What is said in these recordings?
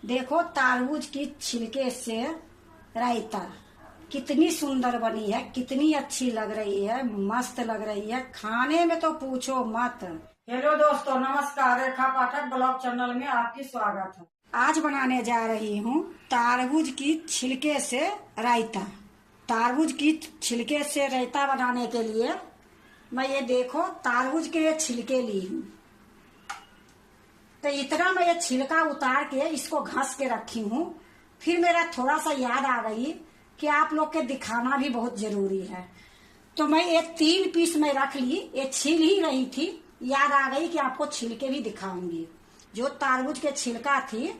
देखो तरबूज की छिलके से रायता कितनी सुंदर बनी है, कितनी अच्छी लग रही है, मस्त लग रही है, खाने में तो पूछो मत। हेलो दोस्तों, नमस्कार। रेखा पाठक ब्लॉग चैनल में आपकी स्वागत है। आज बनाने जा रही हूँ तरबूज की छिलके से रायता। तरबूज की छिलके से रायता बनाने के लिए मैं ये देखो तरबूज के ये छिलके ली हूँ। तो इतना मैं ये छिलका उतार के इसको घस के रखी हूँ। फिर मेरा थोड़ा सा याद आ गई कि आप लोग के दिखाना भी बहुत जरूरी है, तो मैं ये 3 पीस में रख ली। ये छील ही रही थी, याद आ गई कि आपको छिलके भी दिखाऊंगी। जो तरबूज के छिलका थी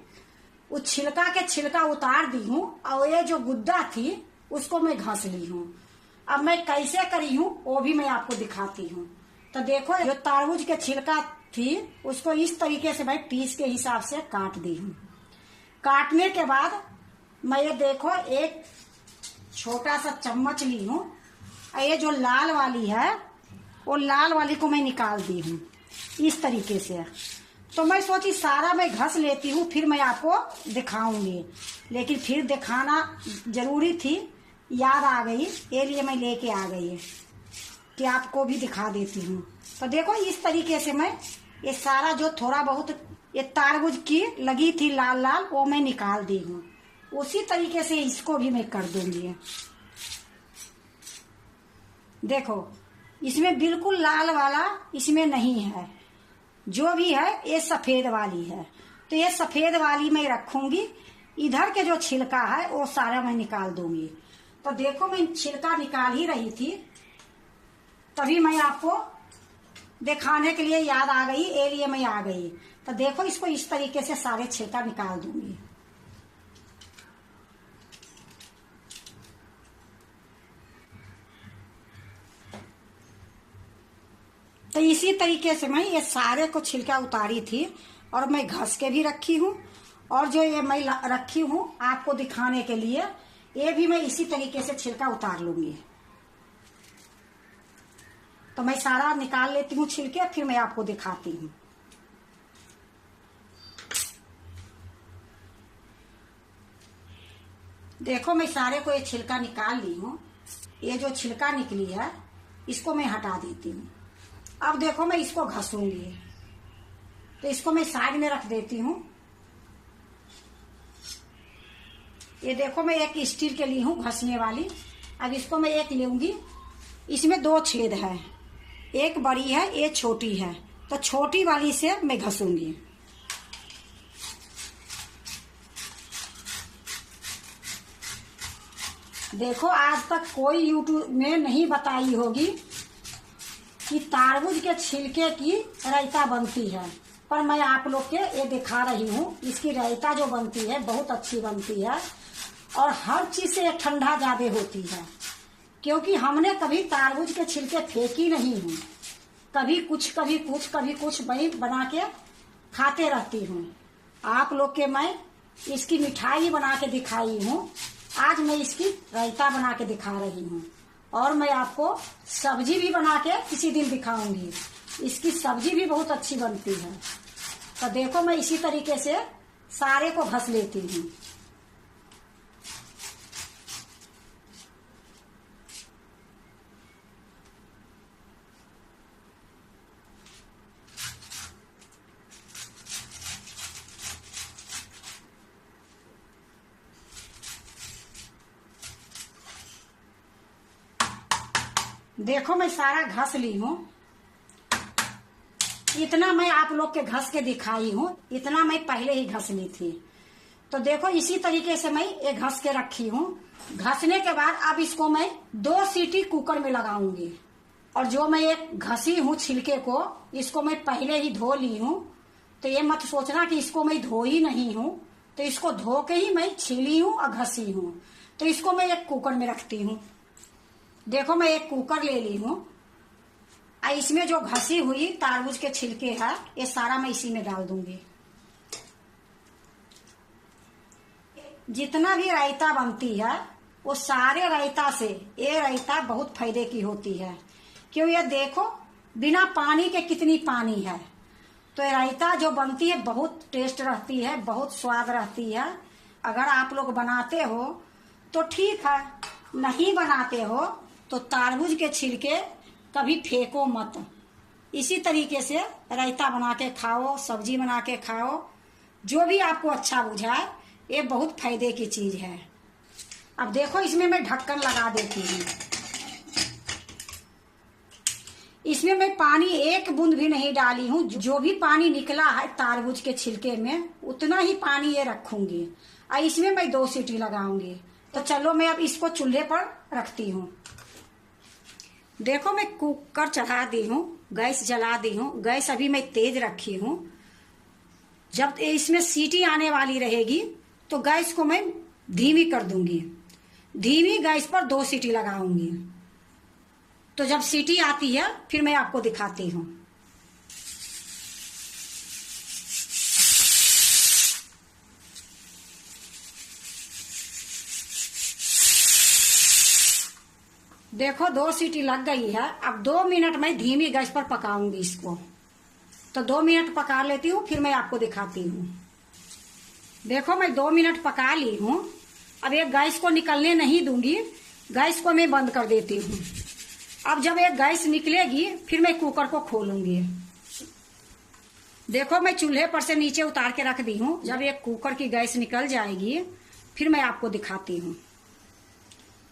उस छिलका के छिलका उतार दी हूँ और ये जो गुद्दा थी उसको मैं घस ली हूँ। अब मैं कैसे करी हूँ वो भी मैं आपको दिखाती हूँ। तो देखो, जो तरबूज के छिलका थी उसको इस तरीके से मैं पीस के हिसाब से काट दी हूँ। काटने के बाद मैं ये देखो एक छोटा सा चम्मच ली हूँ और ये जो लाल वाली है वो लाल वाली को मैं निकाल दी हूँ इस तरीके से। तो मैं सोची सारा मैं घस लेती हूँ, फिर मैं आपको दिखाऊंगी, लेकिन फिर दिखाना जरूरी थी, याद आ गई, ये लिए मैं लेके आ गई कि आपको भी दिखा देती हूँ। तो देखो इस तरीके से मैं ये सारा जो थोड़ा बहुत ये तरबूज की लगी थी लाल लाल वो मैं निकाल दी हूँ। उसी तरीके से इसको भी मैं कर दूंगी। देखो इसमें बिल्कुल लाल वाला इसमें नहीं है, जो भी है ये सफेद वाली है। तो ये सफेद वाली मैं रखूंगी। इधर के जो छिलका है वो सारा मैं निकाल दूंगी। तो देखो मैं छिलका निकाल ही रही थी, तभी मैं आपको दिखाने के लिए याद आ गई, ये लिए मैं आ गई। तो देखो इसको इस तरीके से सारे छिलका निकाल दूंगी। तो इसी तरीके से मैं ये सारे को छिलका उतारी थी और मैं घस के भी रखी हूँ, और जो ये मैं रखी हूँ आपको दिखाने के लिए, ये भी मैं इसी तरीके से छिलका उतार लूंगी। तो मैं सारा निकाल लेती हूँ छिलके, फिर मैं आपको दिखाती हूँ। देखो मैं सारे को ये छिलका निकाल ली हूँ। ये जो छिलका निकली है इसको मैं हटा देती हूँ। अब देखो मैं इसको घसूंगी, तो इसको मैं साइड में रख देती हूँ। ये देखो मैं एक स्टील के ली हूँ घसने वाली। अब इसको मैं एक लूंगी, इसमें 2 छेद है, एक बड़ी है एक छोटी है, तो छोटी वाली से मैं घसूंगी। देखो आज तक कोई यूट्यूब में नहीं बताई होगी कि तरबूज के छिलके की रायता बनती है, पर मैं आप लोग के ये दिखा रही हूँ। इसकी रायता जो बनती है बहुत अच्छी बनती है, और हर चीज से ठंडा ज्यादा होती है, क्योंकि हमने कभी तरबूज के छिलके फेंकी नहीं हूँ। कभी कुछ कभी कुछ कभी कुछ मैं बना के खाते रहती हूँ। आप लोग के मैं इसकी मिठाई बना के दिखाई हूँ, आज मैं इसकी रायता बना के दिखा रही हूँ, और मैं आपको सब्जी भी बना के किसी दिन दिखाऊंगी। इसकी सब्जी भी बहुत अच्छी बनती है। तो देखो मैं इसी तरीके से सारे को घस लेती हूँ। देखो मैं सारा घस ली हूँ। इतना मैं आप लोग के घस के दिखाई हूँ, इतना मैं पहले ही घस ली थी। तो देखो इसी तरीके से मैं ये घस के रखी हूँ। घसने के बाद अब इसको मैं 2 सीटी कुकर में लगाऊंगी। और जो मैं एक घसी हूँ छिलके को, इसको मैं पहले ही धो ली हूँ। तो ये मत सोचना कि इसको मैं धो ही नहीं हूँ, तो इसको धो के ही मैं छीली हूँ और घसी हूँ। तो इसको मैं एक कुकर में रखती हूँ। देखो मैं एक कुकर ले ली हूँ, इसमें जो घसी हुई तरबूज के छिलके है ये सारा मैं इसी में डाल दूंगी। जितना भी रायता बनती है वो सारे रायता से ये रायता बहुत फायदे की होती है। क्यों, ये देखो बिना पानी के कितनी पानी है, तो रायता जो बनती है बहुत टेस्ट रहती है, बहुत स्वाद रहती है। अगर आप लोग बनाते हो तो ठीक है, नहीं बनाते हो तो तरबूज के छिलके कभी फेंको मत। इसी तरीके से रायता बना के खाओ, सब्जी बना के खाओ, जो भी आपको अच्छा बुझाए। ये बहुत फायदे की चीज है। अब देखो इसमें मैं ढक्कन लगा देती हूँ। इसमें मैं पानी एक बूंद भी नहीं डाली हूँ। जो भी पानी निकला है तरबूज के छिलके में उतना ही पानी ये रखूंगी और इसमें मैं 2 सीटी लगाऊंगी। तो चलो मैं अब इसको चूल्हे पर रखती हूँ। देखो मैं कुकर चढ़ा दी हूँ, गैस जला दी हूँ। गैस अभी मैं तेज रखी हूँ। जब इसमें सीटी आने वाली रहेगी तो गैस को मैं धीमी कर दूंगी। धीमी गैस पर 2 सीटी लगाऊंगी। तो जब सीटी आती है फिर मैं आपको दिखाती हूँ। देखो 2 सीटी लग गई है। अब 2 मिनट मैं धीमी गैस पर पकाऊंगी इसको। तो 2 मिनट पका लेती हूँ, फिर मैं आपको दिखाती हूँ। देखो मैं 2 मिनट पका ली हूँ। अब ये गैस को निकलने नहीं दूंगी, गैस को मैं बंद कर देती हूँ। अब जब ये गैस निकलेगी फिर मैं कुकर को खोलूंगी। देखो मैं चूल्हे पर से नीचे उतार के रख दी हूँ। जब ये कुकर की गैस निकल जाएगी फिर मैं आपको दिखाती हूँ।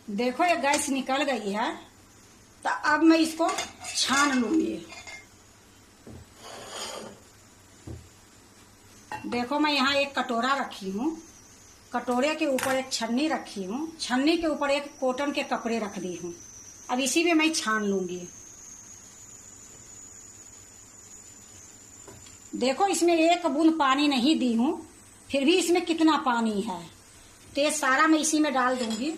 देखो ये गैस निकल गई है। तो अब मैं इसको छान लूंगी। देखो मैं यहाँ एक कटोरा रखी हूँ। कटोरे के ऊपर एक छन्नी रखी हूँ। छन्नी के ऊपर एक कॉटन के कपड़े रख दी हूँ। अब इसी में मैं छान लूंगी। देखो इसमें एक बूंद पानी नहीं दी हूँ, फिर भी इसमें कितना पानी है। तो ये सारा मैं इसी में डाल दूंगी।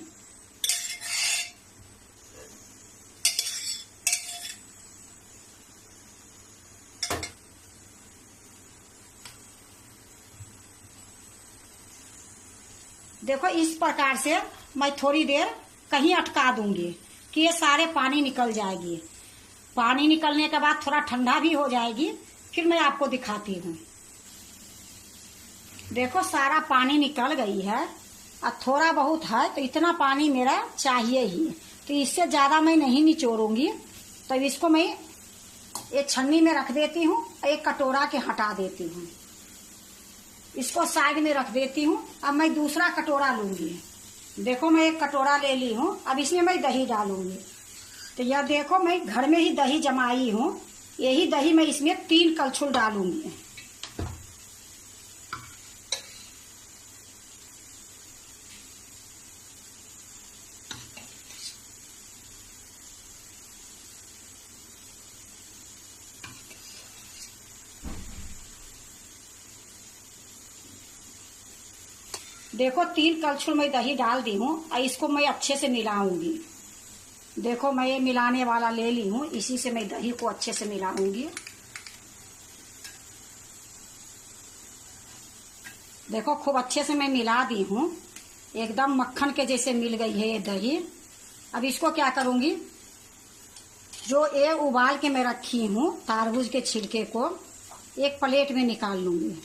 देखो इस प्रकार से मैं थोड़ी देर कहीं अटका दूंगी कि ये सारे पानी निकल जाएगी। पानी निकलने के बाद थोड़ा ठंडा भी हो जाएगी, फिर मैं आपको दिखाती हूँ। देखो सारा पानी निकल गई है। अब थोड़ा बहुत है तो इतना पानी मेरा चाहिए ही, तो इससे ज्यादा मैं नहीं निचोड़ूंगी। तो इसको मैं एक छन्नी में रख देती हूँ, एक कटोरा के हटा देती हूँ। इसको साइड में रख देती हूँ। अब मैं दूसरा कटोरा लूंगी। देखो मैं एक कटोरा ले ली हूँ। अब इसमें मैं दही डालूंगी। तो यह देखो मैं घर में ही दही जमाई हूँ। यही दही मैं इसमें 3 कलछुल डालूंगी। देखो 3 कलछुल मैं दही डाल दी हूँ और इसको मैं अच्छे से मिलाऊंगी। देखो मैं ये मिलाने वाला ले ली हूँ, इसी से मैं दही को अच्छे से मिलाऊंगी। देखो खूब अच्छे से मैं मिला दी हूँ। एकदम मक्खन के जैसे मिल गई है ये दही। अब इसको क्या करूंगी, जो ये उबाल के मैं रखी हूँ तरबूज के छिलके को एक प्लेट में निकाल लूंगी।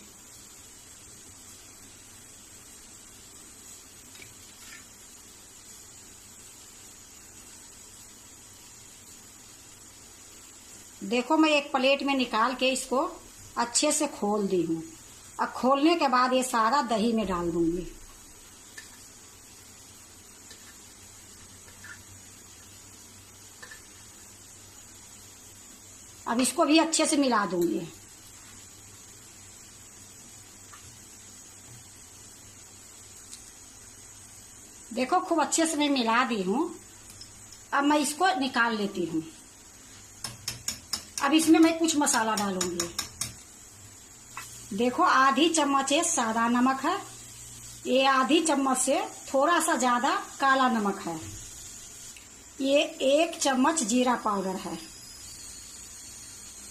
देखो मैं एक प्लेट में निकाल के इसको अच्छे से खोल दी हूँ। अब खोलने के बाद ये सारा दही में डाल दूंगी। अब इसको भी अच्छे से मिला दूंगी। देखो खूब अच्छे से मैं मिला दी हूँ। अब मैं इसको निकाल लेती हूँ। अब इसमें मैं कुछ मसाला डालूंगी। देखो आधी चम्मच है सादा नमक है। ये आधी चम्मच से थोड़ा सा ज्यादा काला नमक है। ये 1 चम्मच जीरा पाउडर है।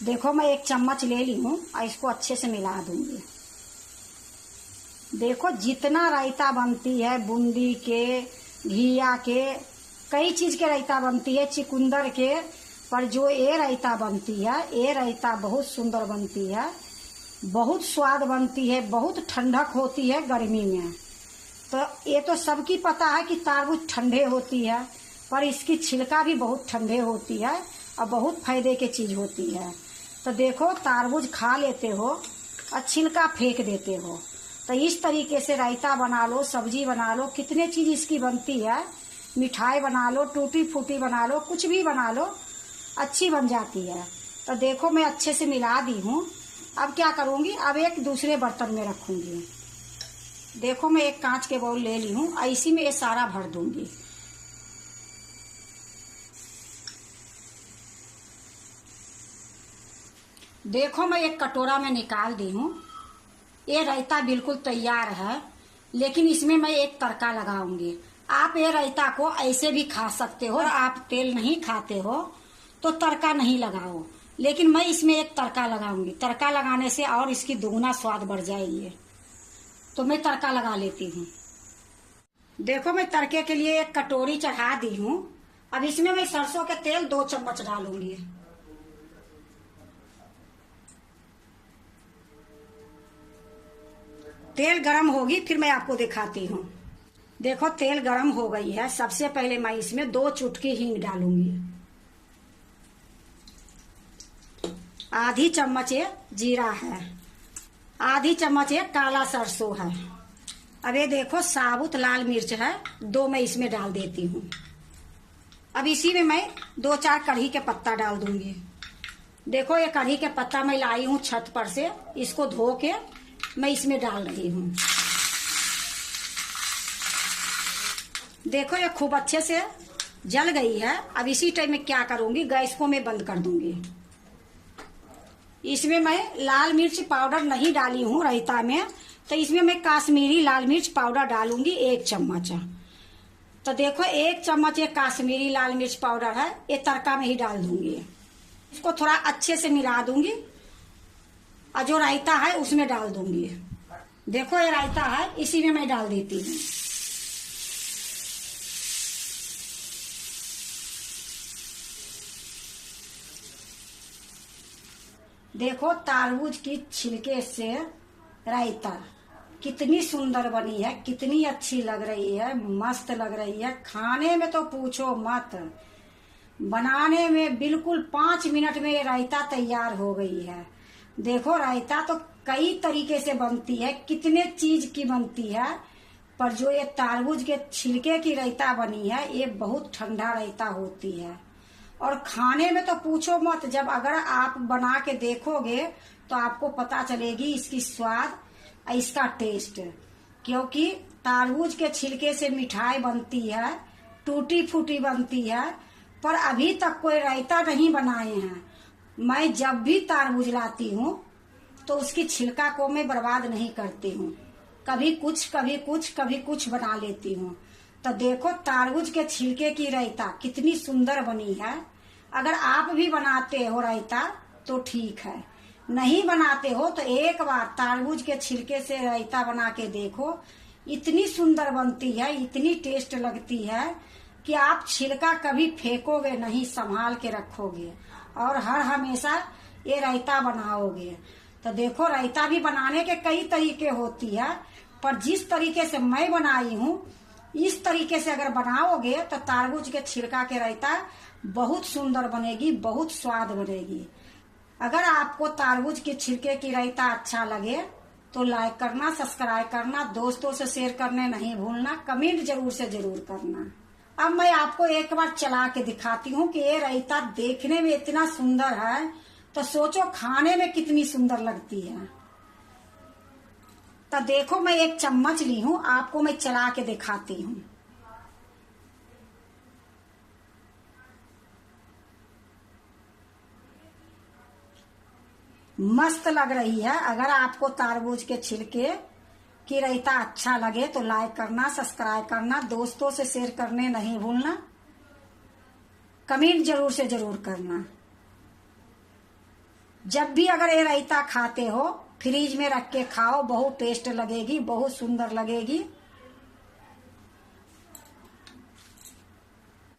देखो मैं 1 चम्मच ले ली हूँ और इसको अच्छे से मिला दूंगी। देखो जितना रायता बनती है बूंदी के, घिया के, कई चीज के रायता बनती है, चुकंदर के, पर जो ये रायता बनती है ये रायता बहुत सुंदर बनती है। बहुत स्वाद बनती है, बहुत ठंडक होती है गर्मी में। तो ये तो सबकी पता है कि तरबूज ठंडे होती है, पर इसकी छिलका भी बहुत ठंडे होती है और बहुत फायदे की चीज होती है। तो देखो तरबूज खा लेते हो और छिलका फेंक देते हो। तो इस तरीके से रायता बना लो, सब्जी बना लो, कितने चीज इसकी बनती है। मिठाई बना लो, टूटी फूटी बना लो, कुछ भी बना लो, अच्छी बन जाती है। तो देखो मैं अच्छे से मिला दी हूँ। अब क्या करूँगी, अब एक दूसरे बर्तन में रखूँगी। देखो मैं एक कांच के बाउल ले ली हूँ और इसी में ये सारा भर दूंगी। देखो मैं एक कटोरा में निकाल दी हूँ। ये रायता बिल्कुल तैयार है, लेकिन इसमें मैं एक तड़का लगाऊंगी। आप ये रायता को ऐसे भी खा सकते हो, और आप तेल नहीं खाते हो तो तड़का नहीं लगाओ, लेकिन मैं इसमें एक तड़का लगाऊंगी। तड़का लगाने से और इसकी दुगना स्वाद बढ़ जाएगी। तो मैं तड़का लगा लेती हूँ। देखो मैं तड़के के लिए एक कटोरी चढ़ा दी हूँ। अब इसमें मैं सरसों के तेल 2 चम्मच डालूंगी। तेल गरम होगी फिर मैं आपको दिखाती हूँ। देखो तेल गरम हो गई है। सबसे पहले मैं इसमें 2 चुटकी हींग डालूंगी। आधी चम्मच ये जीरा है, आधी चम्मच ये काला सरसों है। अब ये देखो साबुत लाल मिर्च है, 2 मैं इसमें डाल देती हूँ। अब इसी में मैं 2-4 कढ़ी के पत्ता डाल दूंगी। देखो ये कढ़ी के पत्ता मैं लाई हूँ छत पर से, इसको धो के मैं इसमें डाल रही हूँ। देखो ये खूब अच्छे से जल गई है। अब इसी टाइम में क्या करूंगी, गैस को मैं बंद कर दूंगी। इसमें मैं लाल मिर्च पाउडर नहीं डाली हूँ रायता में, तो इसमें मैं काश्मीरी लाल मिर्च पाउडर डालूंगी 1 चम्मच। तो देखो 1 चम्मच ये काश्मीरी लाल मिर्च पाउडर है, ये तड़का में ही डाल दूंगी। इसको थोड़ा अच्छे से मिला दूंगी और जो रायता है उसमें डाल दूंगी। देखो ये रायता है, इसी में मैं डाल देती हूँ। देखो तरबूज की छिलके से रायता कितनी सुंदर बनी है, कितनी अच्छी लग रही है, मस्त लग रही है। खाने में तो पूछो मत, बनाने में बिल्कुल 5 मिनट में ये रायता तैयार हो गई है। देखो रायता तो कई तरीके से बनती है, कितने चीज की बनती है, पर जो ये तरबूज के छिलके की रायता बनी है ये बहुत ठंडा रायता होती है। और खाने में तो पूछो मत, जब अगर आप बना के देखोगे तो आपको पता चलेगी इसकी स्वाद, इसका टेस्ट। क्योंकि तरबूज के छिलके से मिठाई बनती है, टूटी फूटी बनती है, पर अभी तक कोई रायता नहीं बनाए हैं। मैं जब भी तरबूज लाती हूँ तो उसकी छिलका को मैं बर्बाद नहीं करती हूँ, कभी कुछ कभी कुछ कभी कुछ बना लेती हूँ। तो देखो तरबूज के छिलके की रायता कितनी सुंदर बनी है। अगर आप भी बनाते हो रायता तो ठीक है, नहीं बनाते हो तो एक बार तरबूज के छिलके से रायता बना के देखो, इतनी सुंदर बनती है, इतनी टेस्ट लगती है कि आप छिलका कभी फेंकोगे नहीं, संभाल के रखोगे और हर हमेशा ये रायता बनाओगे। तो देखो रायता भी बनाने के कई तरीके होती है, पर जिस तरीके से मैं बनाई हूँ इस तरीके से अगर बनाओगे तो तरबूज के छिलका के रायता बहुत सुंदर बनेगी, बहुत स्वाद बनेगी। अगर आपको तरबूज के छिलके की रायता अच्छा लगे तो लाइक करना, सब्सक्राइब करना, दोस्तों से शेयर करने नहीं भूलना, कमेंट जरूर से जरूर करना। अब मैं आपको एक बार चला के दिखाती हूँ कि ये रायता देखने में इतना सुंदर है तो सोचो खाने में कितनी सुंदर लगती है। तो देखो मैं एक चम्मच ली हूँ, आपको मैं चला के दिखाती हूँ। मस्त लग रही है। अगर आपको तरबूज के छिलके की रायता अच्छा लगे तो लाइक करना, सब्सक्राइब करना, दोस्तों से शेयर करने नहीं भूलना, कमेंट जरूर से जरूर करना। जब भी अगर ये रायता खाते हो फ्रिज में रख के खाओ, बहुत टेस्ट लगेगी, बहुत सुंदर लगेगी।